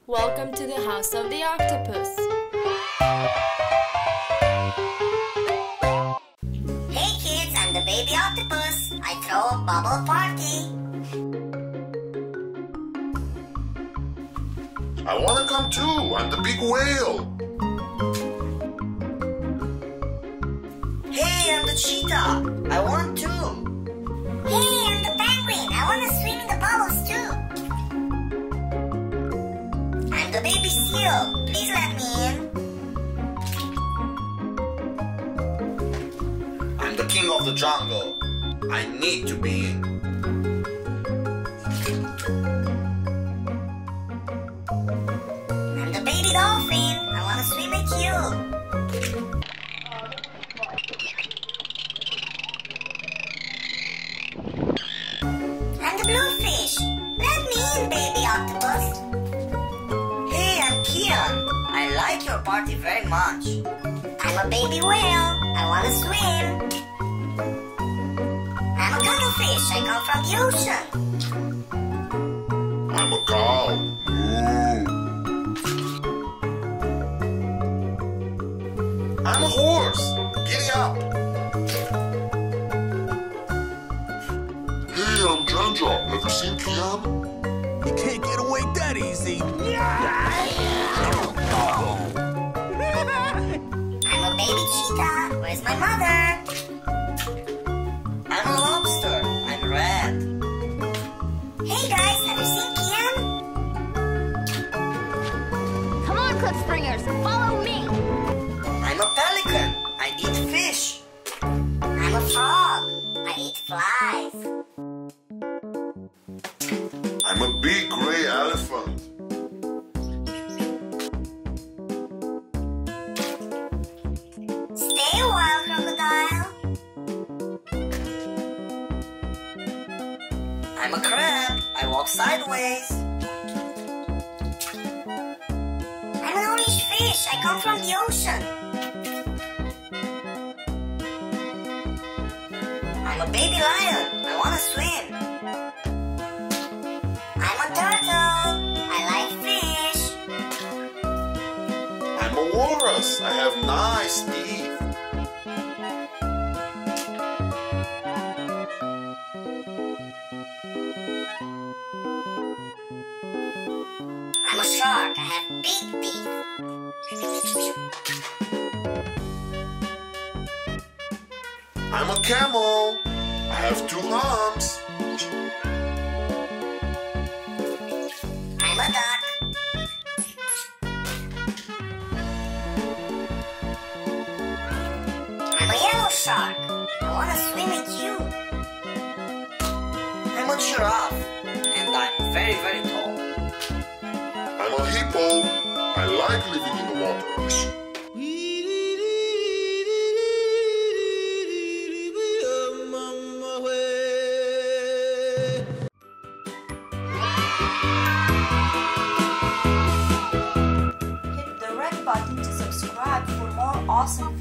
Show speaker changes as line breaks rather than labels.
Welcome to the House of the Octopus.
Hey kids, I'm the baby octopus. I throw a bubble party.
I wanna come too. I'm the big whale.
Hey, I'm the cheetah. I want too. Hey, I'm the penguin. I want to swim in the bubbles too. I'm the baby seal. Please let me in.
I'm the king of the jungle. I need to be in.
I'm the baby dolphin. I want to swim with you. I'm the bluefish. Let me in, baby octopus. Hey, I'm Kian. I like your party very much. I'm a baby whale. I want to swim. I'm a cuttlefish. I come from the ocean.
I'm a cow. Moo. I'm a horse. Giddy up. Hey, I'm Janja. Have you seen Kian?
You can't get away that easy.
I'm a baby cheetah. Where's my mother? I'm a lobster. I'm red. Hey guys, have you seen Kian?
Come on, Cliff Springers, follow me.
I'm a pelican. I eat fish. I'm a frog. I eat flies.
I'm a big gray elephant.
Stay a while, crocodile. I'm a crab. I walk sideways. I'm an orange fish. I come from the ocean. I'm a baby lion. I want to swim. I'm a turtle. I like fish.
I'm a walrus. I have nice teeth.
I'm a shark. I have big teeth.
I'm a camel. I have two humps.
I'm a duck. I'm a yellow shark. I want to swim with you. I'm a giraffe. And I'm very, very tall.
I'm a hippo. I like living in the water.
Hit the red button to subscribe for more awesome